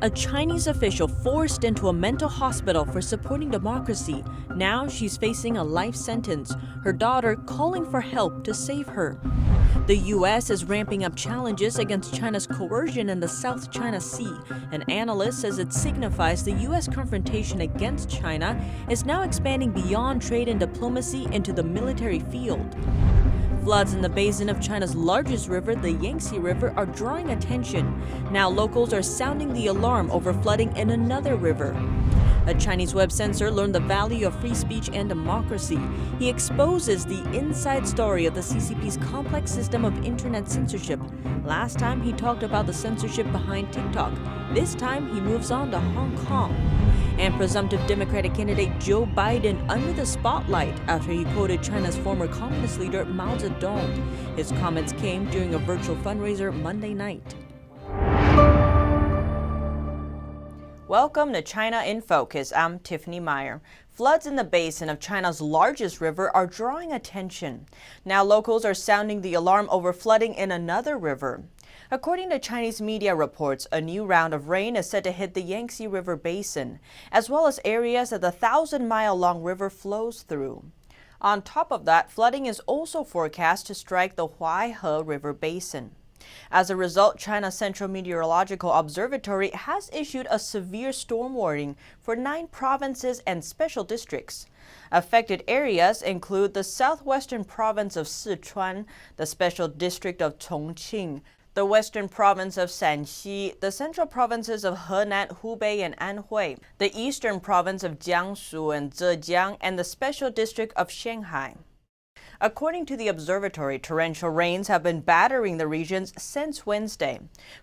A Chinese official forced into a mental hospital for supporting democracy. Now she's facing a life sentence, her daughter calling for help to save her. The U.S. is ramping up challenges against China's coercion in the South China Sea. An analyst says it signifies the U.S. confrontation against China is now expanding beyond trade and diplomacy into the military field. Floods in the basin of China's largest river, the Yangtze River, are drawing attention. Now locals are sounding the alarm over flooding in another river. A Chinese web censor learned the value of free speech and democracy. He exposes the inside story of the CCP's complex system of internet censorship. Last time he talked about the censorship behind TikTok. This time he moves on to Hong Kong. And presumptive Democratic candidate Joe Biden under the spotlight after he quoted China's former communist leader Mao Zedong. His comments came during a virtual fundraiser Monday night. Welcome to China in Focus. I'm Tiffany Meyer. Floods in the basin of China's largest river are drawing attention. Now locals are sounding the alarm over flooding in another river. According to Chinese media reports, a new round of rain is set to hit the Yangtze River basin, as well as areas that the 1,000-mile-long river flows through. On top of that, flooding is also forecast to strike the Huaihe River basin. As a result, China's Central Meteorological Observatory has issued a severe storm warning for 9 provinces and special districts. Affected areas include the southwestern province of Sichuan, the special district of Chongqing, the western province of Shanxi, the central provinces of Henan, Hubei, and Anhui, the eastern province of Jiangsu and Zhejiang, and the special district of Shanghai. According to the observatory, torrential rains have been battering the regions since Wednesday.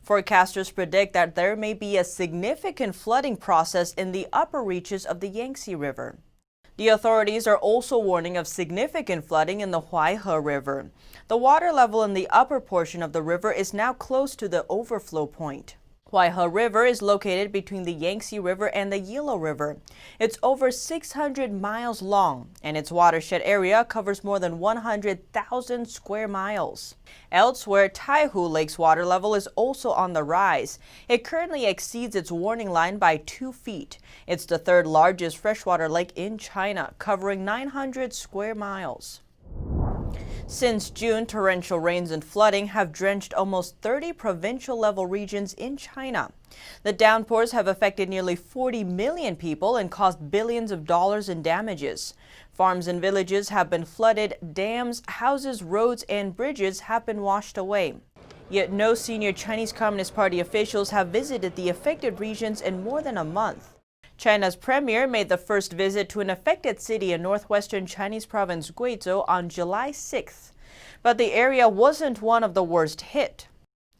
Forecasters predict that there may be a significant flooding process in the upper reaches of the Yangtze River. The authorities are also warning of significant flooding in the Huaihe River. The water level in the upper portion of the river is now close to the overflow point. Huaihe River is located between the Yangtze River and the Yellow River. It's over 600 miles long, and its watershed area covers more than 100,000 square miles. Elsewhere, Taihu Lake's water level is also on the rise. It currently exceeds its warning line by 2 feet. It's the third largest freshwater lake in China, covering 900 square miles. Since June, torrential rains and flooding have drenched almost 30 provincial-level regions in China. The downpours have affected nearly 40 million people and caused billions of dollars in damages. Farms and villages have been flooded, dams, houses, roads, and bridges have been washed away. Yet no senior Chinese Communist Party officials have visited the affected regions in more than a month. China's premier made the first visit to an affected city in northwestern Chinese province Guizhou on July 6th. But the area wasn't one of the worst hit.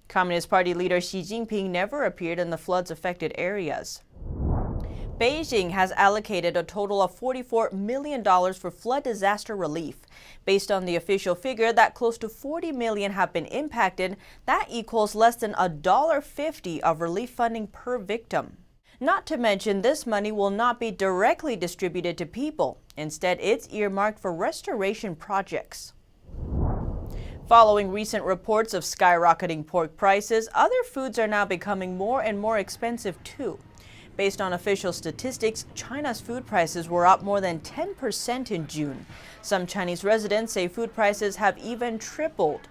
Communist Party leader Xi Jinping never appeared in the floods-affected areas. Beijing has allocated a total of $44 million for flood disaster relief. Based on the official figure that close to 40 million have been impacted, that equals less than $1.50 of relief funding per victim. Not to mention, this money will not be directly distributed to people. Instead, it's earmarked for restoration projects. Following recent reports of skyrocketing pork prices, other foods are now becoming more and more expensive too. Based on official statistics, China's food prices were up more than 10% in June. Some Chinese residents say food prices have even tripled.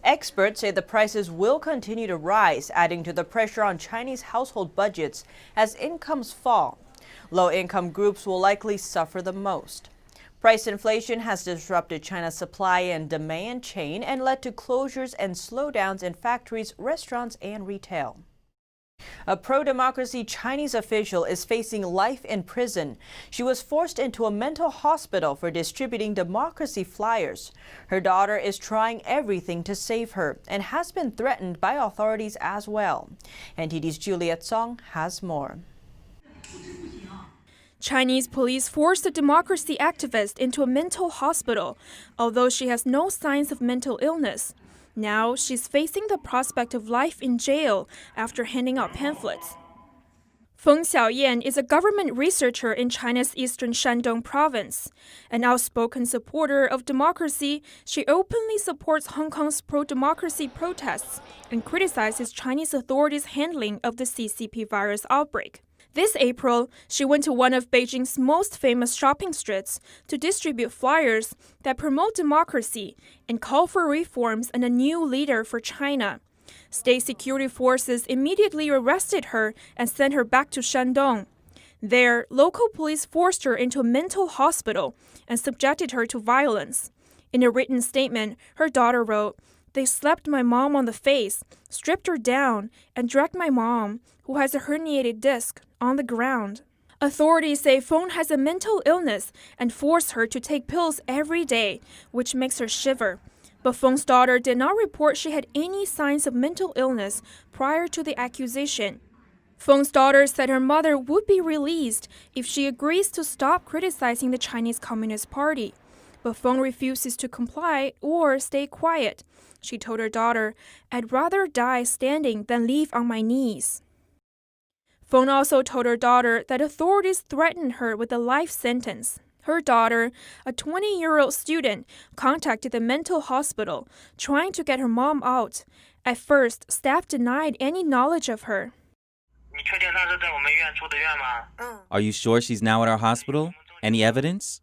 Experts say the prices will continue to rise, adding to the pressure on Chinese household budgets as incomes fall. Low-income groups will likely suffer the most. Price inflation has disrupted China's supply and demand chain and led to closures and slowdowns in factories, restaurants, and retail. A pro-democracy Chinese official is facing life in prison. She was forced into a mental hospital for distributing democracy flyers. Her daughter is trying everything to save her and has been threatened by authorities as well. NTD's Juliet Song has more. Chinese police forced a democracy activist into a mental hospital, although she has no signs of mental illness. Now she's facing the prospect of life in jail after handing out pamphlets. Feng Xiaoyan is a government researcher in China's eastern Shandong province. An outspoken supporter of democracy, she openly supports Hong Kong's pro-democracy protests and criticizes Chinese authorities' handling of the CCP virus outbreak. This April, she went to one of Beijing's most famous shopping streets to distribute flyers that promote democracy and call for reforms and a new leader for China. State security forces immediately arrested her and sent her back to Shandong. There, local police forced her into a mental hospital and subjected her to violence. In a written statement, her daughter wrote, "They slapped my mom on the face, stripped her down, and dragged my mom, who has a herniated disc, on the ground." Authorities say Feng has a mental illness and force her to take pills every day, which makes her shiver. But Feng's daughter did not report she had any signs of mental illness prior to the accusation. Feng's daughter said her mother would be released if she agrees to stop criticizing the Chinese Communist Party. But Feng refuses to comply or stay quiet. She told her daughter, "I'd rather die standing than leave on my knees." Feng also told her daughter that authorities threatened her with a life sentence. Her daughter, a 20-year-old student, contacted the mental hospital, trying to get her mom out. At first, staff denied any knowledge of her. Are you sure she's now at our hospital? Any evidence?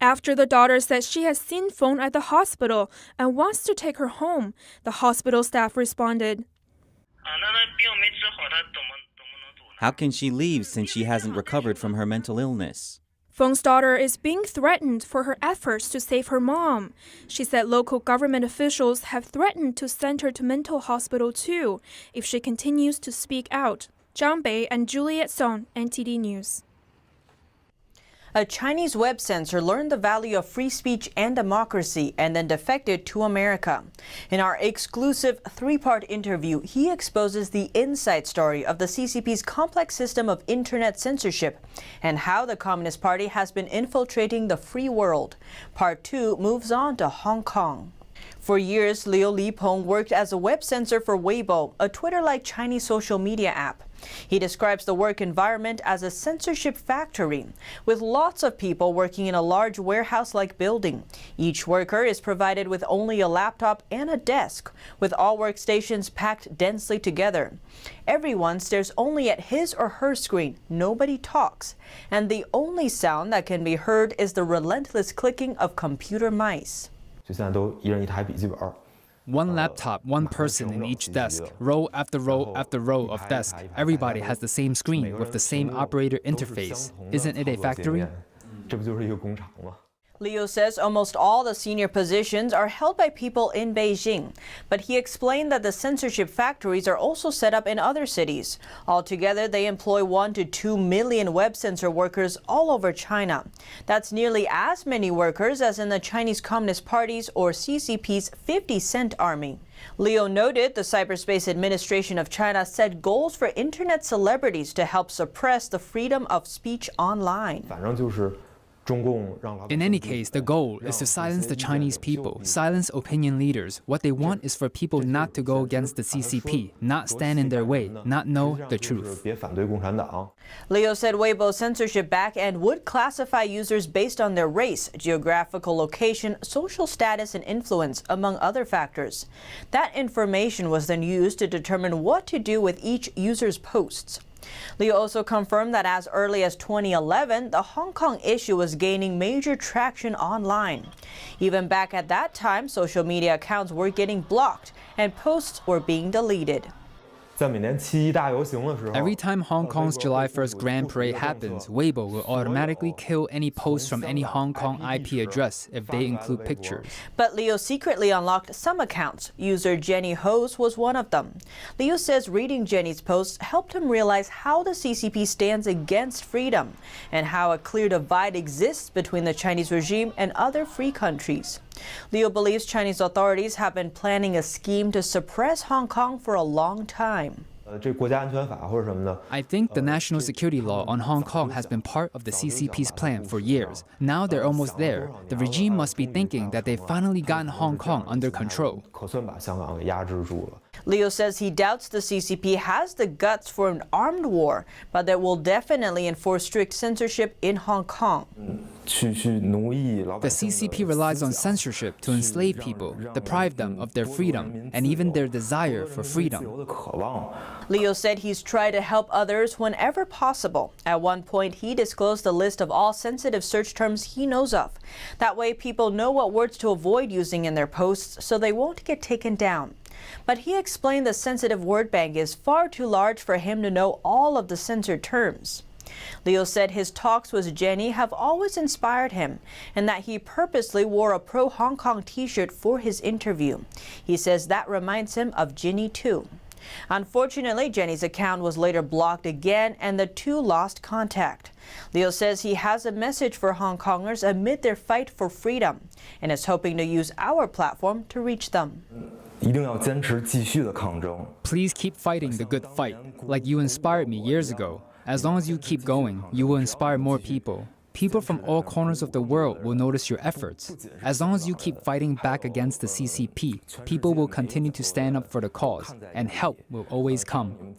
After the daughter said she has seen Feng at the hospital and wants to take her home, the hospital staff responded, How can she leave since she hasn't recovered from her mental illness? Feng's daughter is being threatened for her efforts to save her mom. She said local government officials have threatened to send her to mental hospital too if she continues to speak out. Zhang Bei and Juliet Song, NTD News. A Chinese web censor learned the value of free speech and democracy and then defected to America. In our exclusive three-part interview, he exposes the inside story of the CCP's complex system of internet censorship and how the Communist Party has been infiltrating the free world. Part 2 moves on to Hong Kong. For years, Liu Lipeng worked as a web censor for Weibo, a Twitter-like Chinese social media app. He describes the work environment as a censorship factory, with lots of people working in a large warehouse-like building. Each worker is provided with only a laptop and a desk, with all workstations packed densely together. Everyone stares only at his or her screen. Nobody talks. And the only sound that can be heard is the relentless clicking of computer mice. One laptop, one person in each desk, row after row after row of desks. Everybody has the same screen with the same operator interface. Isn't it a factory? Liu says almost all the senior positions are held by people in Beijing, but he explained that the censorship factories are also set up in other cities. Altogether, they employ 1 to 2 million web censor workers all over China. That's nearly as many workers as in the Chinese Communist Party's or CCP's 50-cent army. Liu noted the Cyberspace Administration of China set goals for internet celebrities to help suppress the freedom of speech online. In any case, the goal is to silence the Chinese people, silence opinion leaders. What they want is for people not to go against the CCP, not stand in their way, not know the truth. Liu said Weibo's censorship backend would classify users based on their race, geographical location, social status, and influence, among other factors. That information was then used to determine what to do with each user's posts. Liu also confirmed that as early as 2011, the Hong Kong issue was gaining major traction online. Even back at that time, social media accounts were getting blocked and posts were being deleted. Every time Hong Kong's July 1st Grand Parade happens, Weibo will automatically kill any posts from any Hong Kong IP address if they include pictures. But Liu secretly unlocked some accounts. User Jenny Hose was one of them. Liu says reading Jenny's posts helped him realize how the CCP stands against freedom and how a clear divide exists between the Chinese regime and other free countries. Liu believes Chinese authorities have been planning a scheme to suppress Hong Kong for a long time. I think the national security law on Hong Kong has been part of the CCP's plan for years. Now they're almost there. The regime must be thinking that they've finally gotten Hong Kong under control. Liu says he doubts the CCP has the guts for an armed war, but that will definitely enforce strict censorship in Hong Kong. The CCP relies on censorship to enslave people, deprive them of their freedom, and even their desire for freedom. Liu said he's tried to help others whenever possible. At one point, he disclosed the list of all sensitive search terms he knows of. That way, people know what words to avoid using in their posts so they won't get taken down. But he explained the sensitive word bank is far too large for him to know all of the censored terms. Liu said his talks with Jenny have always inspired him and that he purposely wore a pro-Hong Kong t-shirt for his interview. He says that reminds him of Jenny too. Unfortunately, Jenny's account was later blocked again and the two lost contact. Liu says he has a message for Hong Kongers amid their fight for freedom and is hoping to use our platform to reach them. Please keep fighting the good fight, like you inspired me years ago. As long as you keep going, you will inspire more people. People from all corners of the world will notice your efforts. As long as you keep fighting back against the CCP, people will continue to stand up for the cause, and help will always come.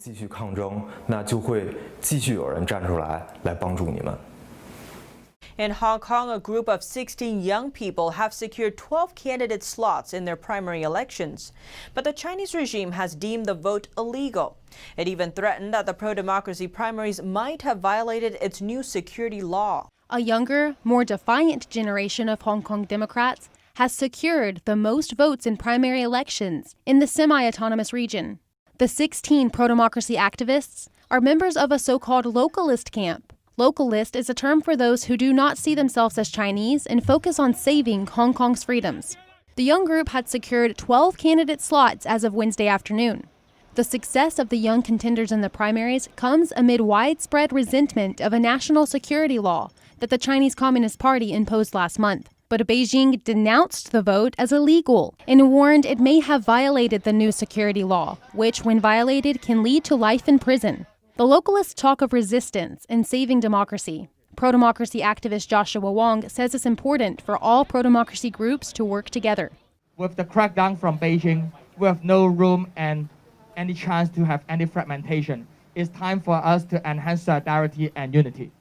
In Hong Kong, a group of 16 young people have secured 12 candidate slots in their primary elections. But the Chinese regime has deemed the vote illegal. It even threatened that the pro-democracy primaries might have violated its new security law. A younger, more defiant generation of Hong Kong Democrats has secured the most votes in primary elections in the semi-autonomous region. The 16 pro-democracy activists are members of a so-called localist camp. Localist is a term for those who do not see themselves as Chinese and focus on saving Hong Kong's freedoms. The young group had secured 12 candidate slots as of Wednesday afternoon. The success of the young contenders in the primaries comes amid widespread resentment of a national security law that the Chinese Communist Party imposed last month. But Beijing denounced the vote as illegal and warned it may have violated the new security law, which, when violated, can lead to life in prison. The localists talk of resistance and saving democracy. Pro-democracy activist Joshua Wong says it's important for all pro-democracy groups to work together. With the crackdown from Beijing, we have no room and any chance to have any fragmentation. It's time for us to enhance solidarity and unity.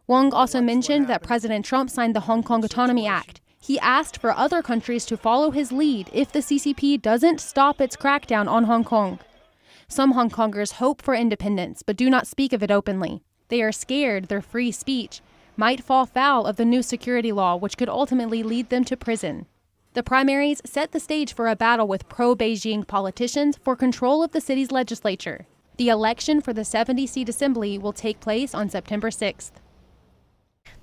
Wong also mentioned that President Trump signed the Hong Kong Autonomy Act. He asked for other countries to follow his lead if the CCP doesn't stop its crackdown on Hong Kong. Some Hong Kongers hope for independence but do not speak of it openly. They are scared their free speech might fall foul of the new security law, which could ultimately lead them to prison. The primaries set the stage for a battle with pro-Beijing politicians for control of the city's legislature. The election for the 70-seat assembly will take place on September 6th.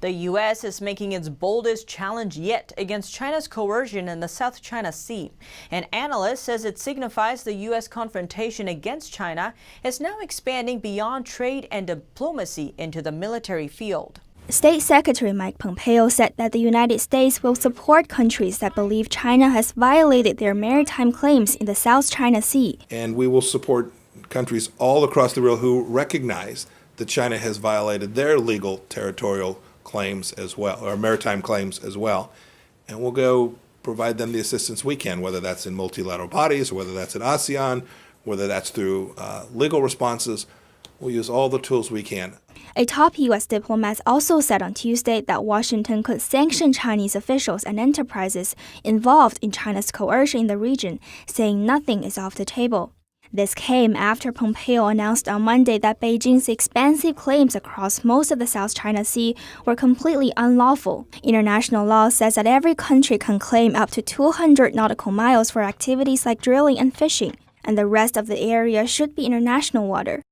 The U.S. is making its boldest challenge yet against China's coercion in the South China Sea. An analyst says it signifies the U.S. confrontation against China is now expanding beyond trade and diplomacy into the military field. State Secretary Mike Pompeo said that the United States will support countries that believe China has violated their maritime claims in the South China Sea. And we will support countries all across the world who recognize that China has violated their legal territorial claims as well, or maritime claims as well. And we'll go provide them the assistance we can, whether that's in multilateral bodies, or whether that's in ASEAN, whether that's through legal responses. We'll use all the tools we can. A top U.S. diplomat also said on Tuesday that Washington could sanction Chinese officials and enterprises involved in China's coercion in the region, saying nothing is off the table. This came after Pompeo announced on Monday that Beijing's expansive claims across most of the South China Sea were completely unlawful. International law says that every country can claim up to 200 nautical miles for activities like drilling and fishing, and the rest of the area should be international water.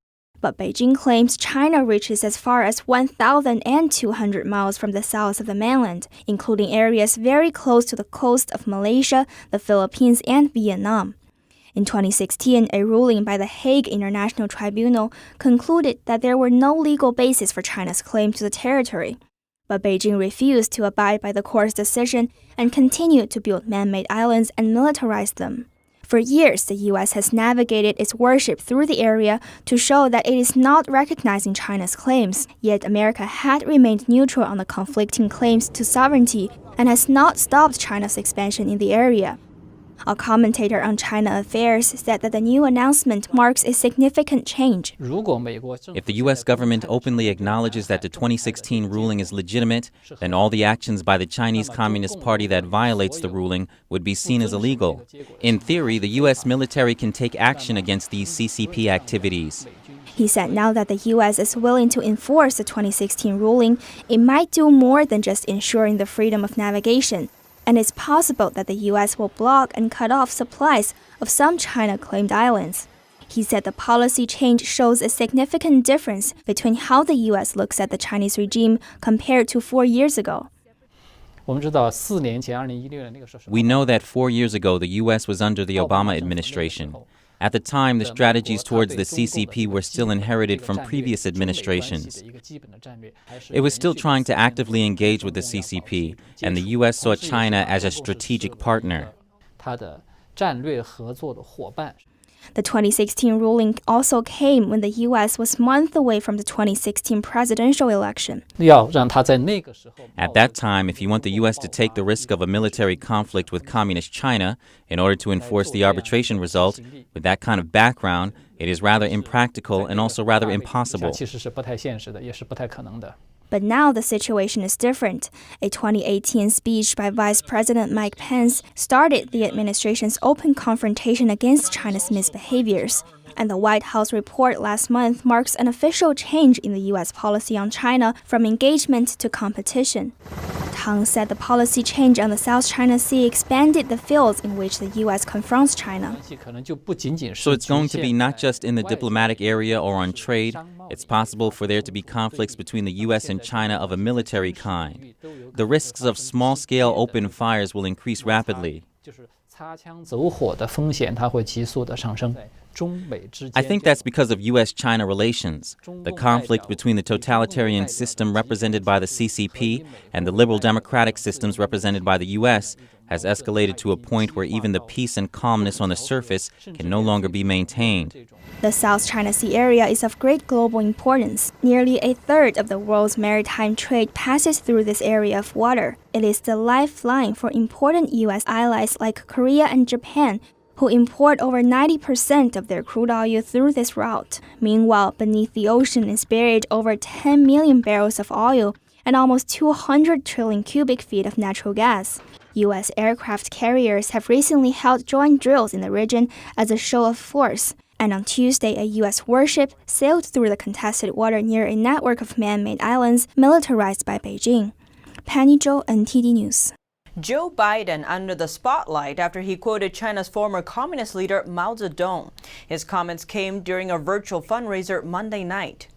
But Beijing claims China reaches as far as 1,200 miles from the south of the mainland, including areas very close to the coast of Malaysia, the Philippines, and Vietnam. In 2016, a ruling by the Hague International Tribunal concluded that there were no legal basis for China's claim to the territory. But Beijing refused to abide by the court's decision and continued to build man-made islands and militarize them. For years, the U.S. has navigated its warship through the area to show that it is not recognizing China's claims, yet America had remained neutral on the conflicting claims to sovereignty and has not stopped China's expansion in the area. A commentator on China affairs said that the new announcement marks a significant change. If the U.S. government openly acknowledges that the 2016 ruling is legitimate, then all the actions by the Chinese Communist Party that violates the ruling would be seen as illegal. In theory, the U.S. military can take action against these CCP activities. He said now that the U.S. is willing to enforce the 2016 ruling, it might do more than just ensuring the freedom of navigation. And it's possible that the U.S. will block and cut off supplies of some China-claimed islands. He said the policy change shows a significant difference between how the U.S. looks at the Chinese regime compared to 4 years ago. We know that 4 years ago the U.S. was under the Obama administration. At the time, the strategies towards the CCP were still inherited from previous administrations. It was still trying to actively engage with the CCP, and the U.S. saw China as a strategic partner. The 2016 ruling also came when the U.S. was months away from the 2016 presidential election. At that time, if you want the U.S. to take the risk of a military conflict with Communist China in order to enforce the arbitration result, with that kind of background, it is rather impractical and also rather impossible. But now the situation is different. A 2018 speech by Vice President Mike Pence started the administration's open confrontation against China's misbehaviors. And the White House report last month marks an official change in the U.S. policy on China from engagement to competition. Tang said the policy change on the South China Sea expanded the fields in which the U.S. confronts China. So it's going to be not just in the diplomatic area or on trade. It's possible for there to be conflicts between the U.S. and China of a military kind. The risks of small-scale open fires will increase rapidly. I think that's because of U.S.-China relations. The conflict between the totalitarian system represented by the CCP and the liberal democratic systems represented by the U.S. has escalated to a point where even the peace and calmness on the surface can no longer be maintained. The South China Sea area is of great global importance. Nearly a third of the world's maritime trade passes through this area of water. It is the lifeline for important U.S. allies like Korea and Japan, who import over 90% of their crude oil through this route. Meanwhile, beneath the ocean is buried over 10 million barrels of oil and almost 200 trillion cubic feet of natural gas. U.S. aircraft carriers have recently held joint drills in the region as a show of force. And on Tuesday, a U.S. warship sailed through the contested water near a network of man-made islands militarized by Beijing. Penny Zhou, NTD News. Joe Biden under the spotlight after he quoted China's former communist leader Mao Zedong. His comments came during a virtual fundraiser Monday night.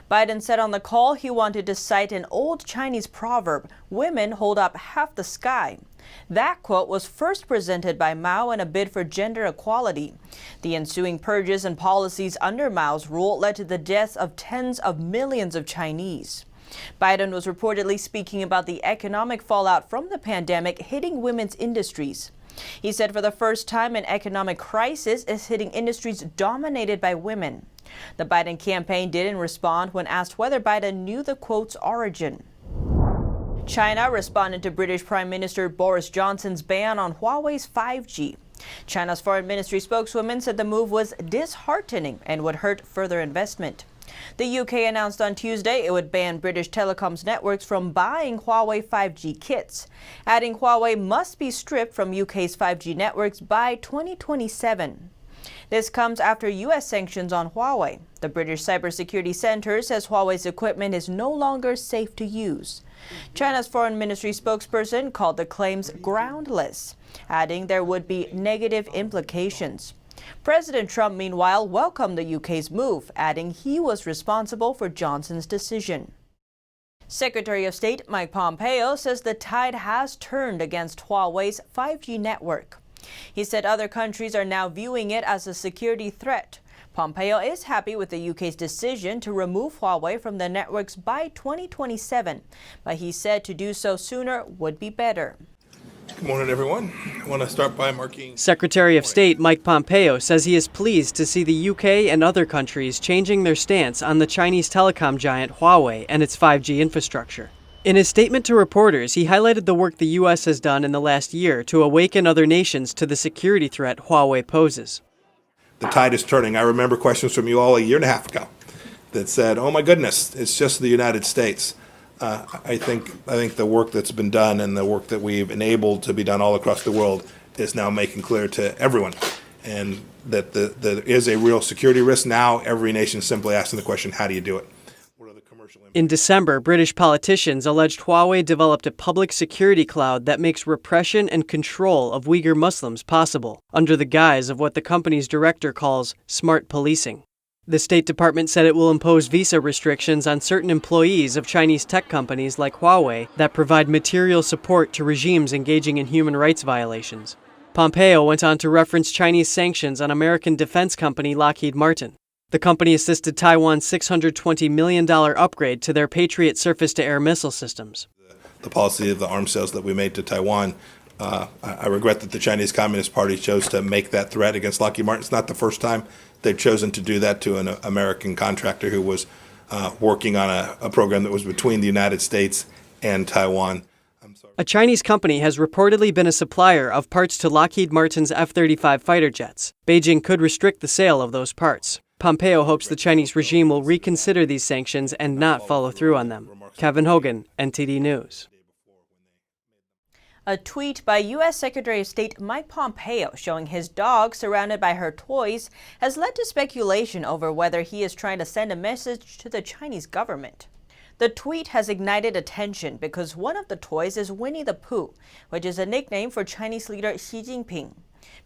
Biden said on the call he wanted to cite an old Chinese proverb, "Women hold up half the sky." That quote was first presented by Mao in a bid for gender equality. The ensuing purges and policies under Mao's rule led to the deaths of tens of millions of Chinese. Biden was reportedly speaking about the economic fallout from the pandemic hitting women's industries. He said for the first time an economic crisis is hitting industries dominated by women. The Biden campaign didn't respond when asked whether Biden knew the quote's origin. China responded to British Prime Minister Boris Johnson's ban on Huawei's 5G. China's foreign ministry spokeswoman said the move was disheartening and would hurt further investment. The UK announced on Tuesday it would ban British telecoms networks from buying Huawei 5G kits, adding Huawei must be stripped from UK's 5G networks by 2027. This comes after U.S. sanctions on Huawei. The British Cybersecurity Center says Huawei's equipment is no longer safe to use. China's foreign ministry spokesperson called the claims groundless, adding there would be negative implications. President Trump, meanwhile, welcomed the UK's move, adding he was responsible for Johnson's decision. Secretary of State Mike Pompeo says the tide has turned against Huawei's 5G network. He said other countries are now viewing it as a security threat. Pompeo is happy with the UK's decision to remove Huawei from the networks by 2027, but he said to do so sooner would be better. Good morning, everyone. I want to start by marking... Secretary of State Mike Pompeo says he is pleased to see the UK and other countries changing their stance on the Chinese telecom giant Huawei and its 5G infrastructure. In his statement to reporters, he highlighted the work the U.S. has done in the last year to awaken other nations to the security threat Huawei poses. The tide is turning. I remember questions from you all a year and a half ago that said, oh my goodness, it's just the United States. I think the work that's been done and the work that we've enabled to be done all across the world is now making clear to everyone, and that there is a real security risk. Now every nation is simply asking the question, how do you do it? What are the commercial impacts? In December, British politicians alleged Huawei developed a public security cloud that makes repression and control of Uyghur Muslims possible, under the guise of what the company's director calls smart policing. The State Department said it will impose visa restrictions on certain employees of Chinese tech companies like Huawei that provide material support to regimes engaging in human rights violations. Pompeo went on to reference Chinese sanctions on American defense company Lockheed Martin. The company assisted Taiwan's $620 million upgrade to their Patriot surface-to-air missile systems. The policy of the arms sales that we made to Taiwan, I regret that the Chinese Communist Party chose to make that threat against Lockheed Martin. It's not the first time they've chosen to do that to an American contractor who was working on a program that was between the United States and Taiwan. A Chinese company has reportedly been a supplier of parts to Lockheed Martin's F-35 fighter jets. Beijing could restrict the sale of those parts. Pompeo hopes the Chinese regime will reconsider these sanctions and not follow through on them. Kevin Hogan, NTD News. A tweet by U.S. Secretary of State Mike Pompeo showing his dog surrounded by her toys has led to speculation over whether he is trying to send a message to the Chinese government. The tweet has ignited attention because one of the toys is Winnie the Pooh, which is a nickname for Chinese leader Xi Jinping.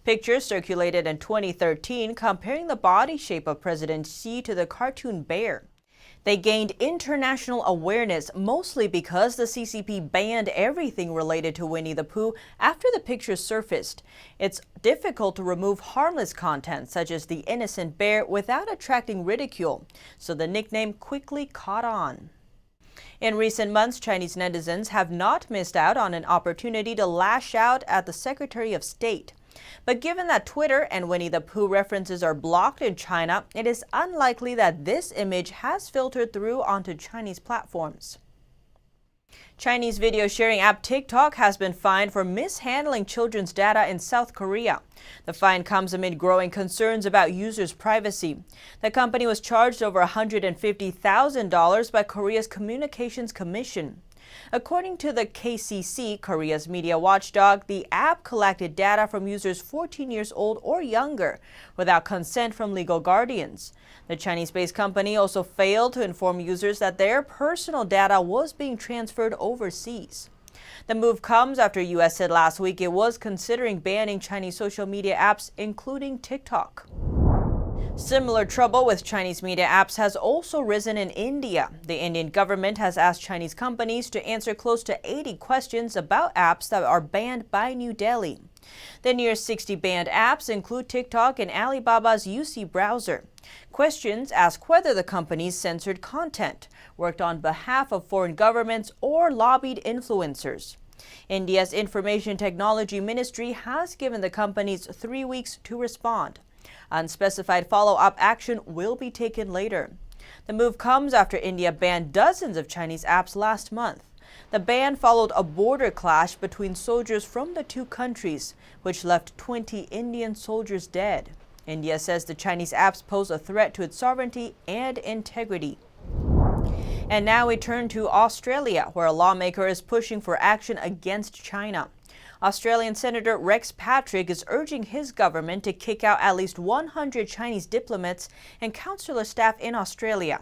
Pictures circulated in 2013 comparing the body shape of President Xi to the cartoon bear. They gained international awareness mostly because the CCP banned everything related to Winnie the Pooh after the pictures surfaced. It's difficult to remove harmless content such as the innocent bear without attracting ridicule, so the nickname quickly caught on. In recent months, Chinese netizens have not missed out on an opportunity to lash out at the Secretary of State. But given that Twitter and Winnie the Pooh references are blocked in China, it is unlikely that this image has filtered through onto Chinese platforms. Chinese video sharing app TikTok has been fined for mishandling children's data in South Korea. The fine comes amid growing concerns about users' privacy. The company was charged over $150,000 by Korea's Communications Commission. According to the KCC, Korea's media watchdog, the app collected data from users 14 years old or younger without consent from legal guardians. The Chinese-based company also failed to inform users that their personal data was being transferred overseas. The move comes after the U.S. said last week it was considering banning Chinese social media apps, including TikTok. Similar trouble with Chinese media apps has also risen in India. The Indian government has asked Chinese companies to answer close to 80 questions about apps that are banned by New Delhi. The near 60 banned apps include TikTok and Alibaba's UC browser. Questions ask whether the companies censored content, worked on behalf of foreign governments, or lobbied influencers. India's Information Technology Ministry has given the companies 3 weeks to respond. Unspecified follow-up action will be taken later. The move comes after India banned dozens of Chinese apps last month. The ban followed a border clash between soldiers from the two countries, which left 20 Indian soldiers dead. India says the Chinese apps pose a threat to its sovereignty and integrity. And now we turn to Australia, where a lawmaker is pushing for action against China. Australian Senator Rex Patrick is urging his government to kick out at least 100 Chinese diplomats and consular staff in Australia.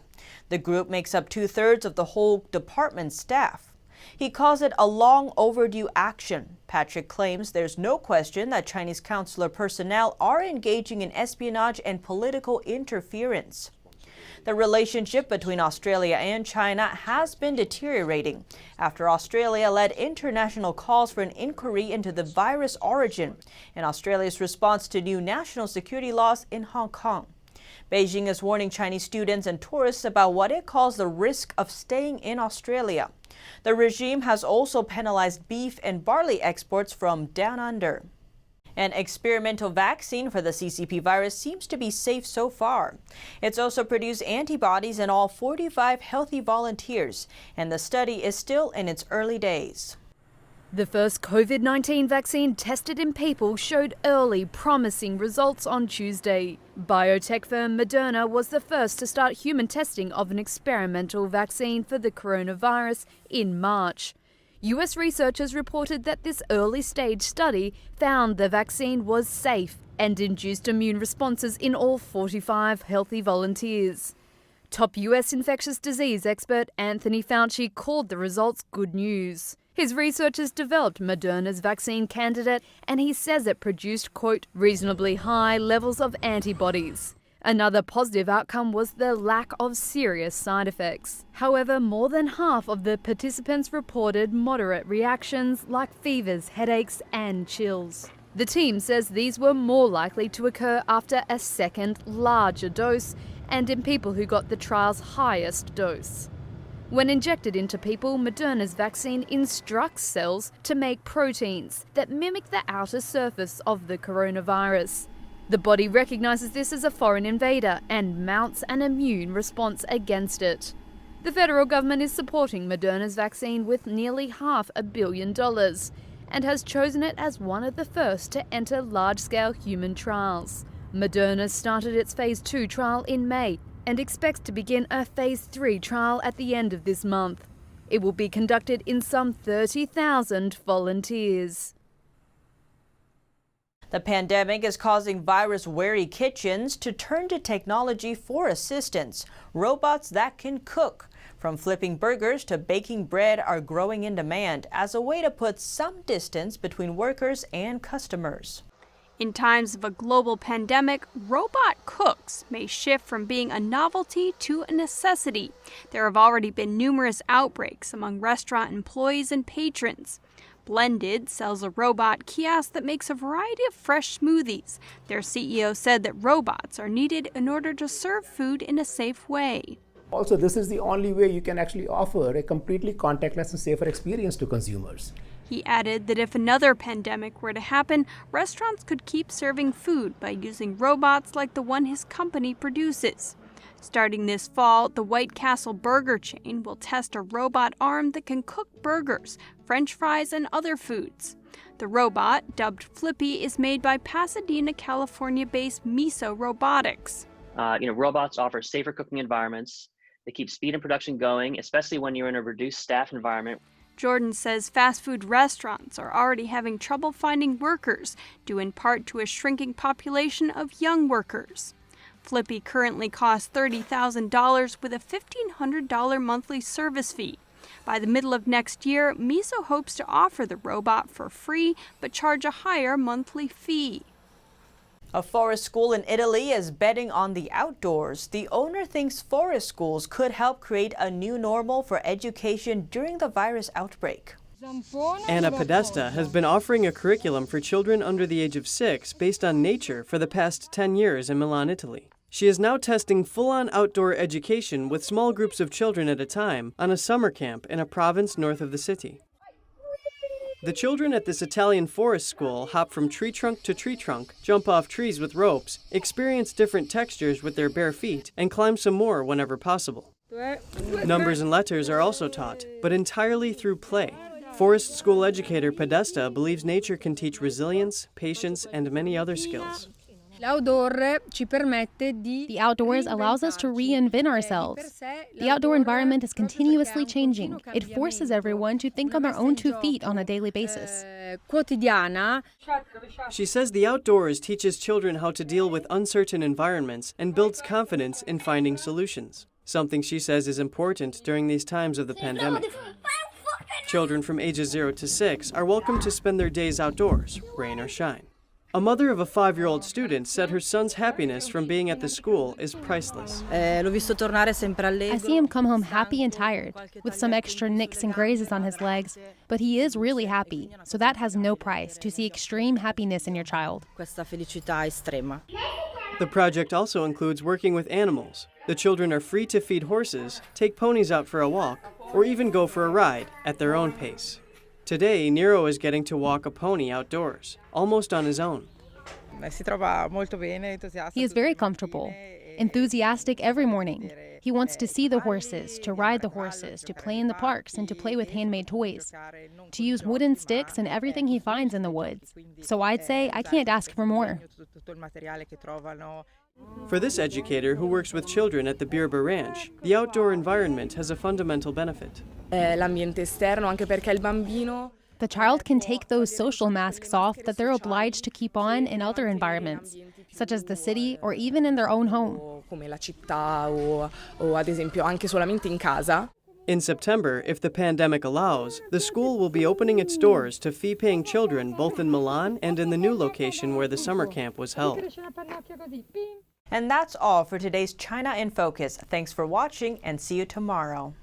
The group makes up 2/3 of the whole department's staff. He calls it a long overdue action. Patrick claims there's no question that Chinese consular personnel are engaging in espionage and political interference. The relationship between Australia and China has been deteriorating after Australia led international calls for an inquiry into the virus origin and Australia's response to new national security laws in Hong Kong. Beijing is warning Chinese students and tourists about what it calls the risk of staying in Australia. The regime has also penalized beef and barley exports from down under. An experimental vaccine for the CCP virus seems to be safe so far. It's also produced antibodies in all 45 healthy volunteers, and the study is still in its early days. The first COVID-19 vaccine tested in people showed early, promising results on Tuesday. Biotech firm Moderna was the first to start human testing of an experimental vaccine for the coronavirus in March. U.S. researchers reported that this early-stage study found the vaccine was safe and induced immune responses in all 45 healthy volunteers. Top U.S. infectious disease expert Anthony Fauci called the results good news. His researchers developed Moderna's vaccine candidate, and he says it produced, quote, reasonably high levels of antibodies. Another positive outcome was the lack of serious side effects. However, more than half of the participants reported moderate reactions like fevers, headaches, and chills. The team says these were more likely to occur after a second, larger dose and in people who got the trial's highest dose. When injected into people, Moderna's vaccine instructs cells to make proteins that mimic the outer surface of the coronavirus. The body recognizes this as a foreign invader and mounts an immune response against it. The federal government is supporting Moderna's vaccine with nearly $500 million and has chosen it as one of the first to enter large-scale human trials. Moderna started its Phase 2 trial in May and expects to begin a Phase 3 trial at the end of this month. It will be conducted in some 30,000 volunteers. The pandemic is causing virus-wary kitchens to turn to technology for assistance. Robots that can cook. From flipping burgers to baking bread are growing in demand as a way to put some distance between workers and customers. In times of a global pandemic, robot cooks may shift from being a novelty to a necessity. There have already been numerous outbreaks among restaurant employees and patrons. Blended sells a robot kiosk that makes a variety of fresh smoothies. Their CEO said that robots are needed in order to serve food in a safe way. Also, this is the only way you can actually offer a completely contactless and safer experience to consumers. He added that if another pandemic were to happen, restaurants could keep serving food by using robots like the one his company produces. Starting this fall, the White Castle burger chain will test a robot arm that can cook burgers, French fries, and other foods. The robot, dubbed Flippy, is made by Pasadena, California-based Miso Robotics. Robots offer safer cooking environments. They keep speed and production going, especially when you're in a reduced staff environment. Jordan says fast food restaurants are already having trouble finding workers, due in part to a shrinking population of young workers. Flippy currently costs $30,000 with a $1,500 monthly service fee. By the middle of next year, Miso hopes to offer the robot for free, but charge a higher monthly fee. A forest school in Italy is betting on the outdoors. The owner thinks forest schools could help create a new normal for education during the virus outbreak. Anna Podesta has been offering a curriculum for children under the age of 6 based on nature for the past 10 years in Milan, Italy. She is now testing full-on outdoor education with small groups of children at a time on a summer camp in a province north of the city. The children at this Italian forest school hop from tree trunk to tree trunk, jump off trees with ropes, experience different textures with their bare feet, and climb some more whenever possible. Numbers and letters are also taught, but entirely through play. Forest school educator Podesta believes nature can teach resilience, patience, and many other skills. The outdoors allows us to reinvent ourselves. The outdoor environment is continuously changing. It forces everyone to think on their own 2 feet on a daily basis. She says the outdoors teaches children how to deal with uncertain environments and builds confidence in finding solutions, something she says is important during these times of the pandemic. Children from ages 0 to 6 are welcome to spend their days outdoors, rain or shine. A mother of a 5-year-old student said her son's happiness from being at the school is priceless. I see him come home happy and tired, with some extra nicks and grazes on his legs, but he is really happy, so that has no price, to see extreme happiness in your child. The project also includes working with animals. The children are free to feed horses, take ponies out for a walk, or even go for a ride at their own pace. Today, Nero is getting to walk a pony outdoors, almost on his own. He is very comfortable, enthusiastic every morning. He wants to see the horses, to ride the horses, to play in the parks, and to play with handmade toys, to use wooden sticks and everything he finds in the woods. So I'd say I can't ask for more. For this educator who works with children at the Birba Ranch, the outdoor environment has a fundamental benefit. The child can take those social masks off that they're obliged to keep on in other environments, such as the city or even in their own home. In September, if the pandemic allows, the school will be opening its doors to fee-paying children both in Milan and in the new location where the summer camp was held. And that's all for today's China in Focus. Thanks for watching and see you tomorrow.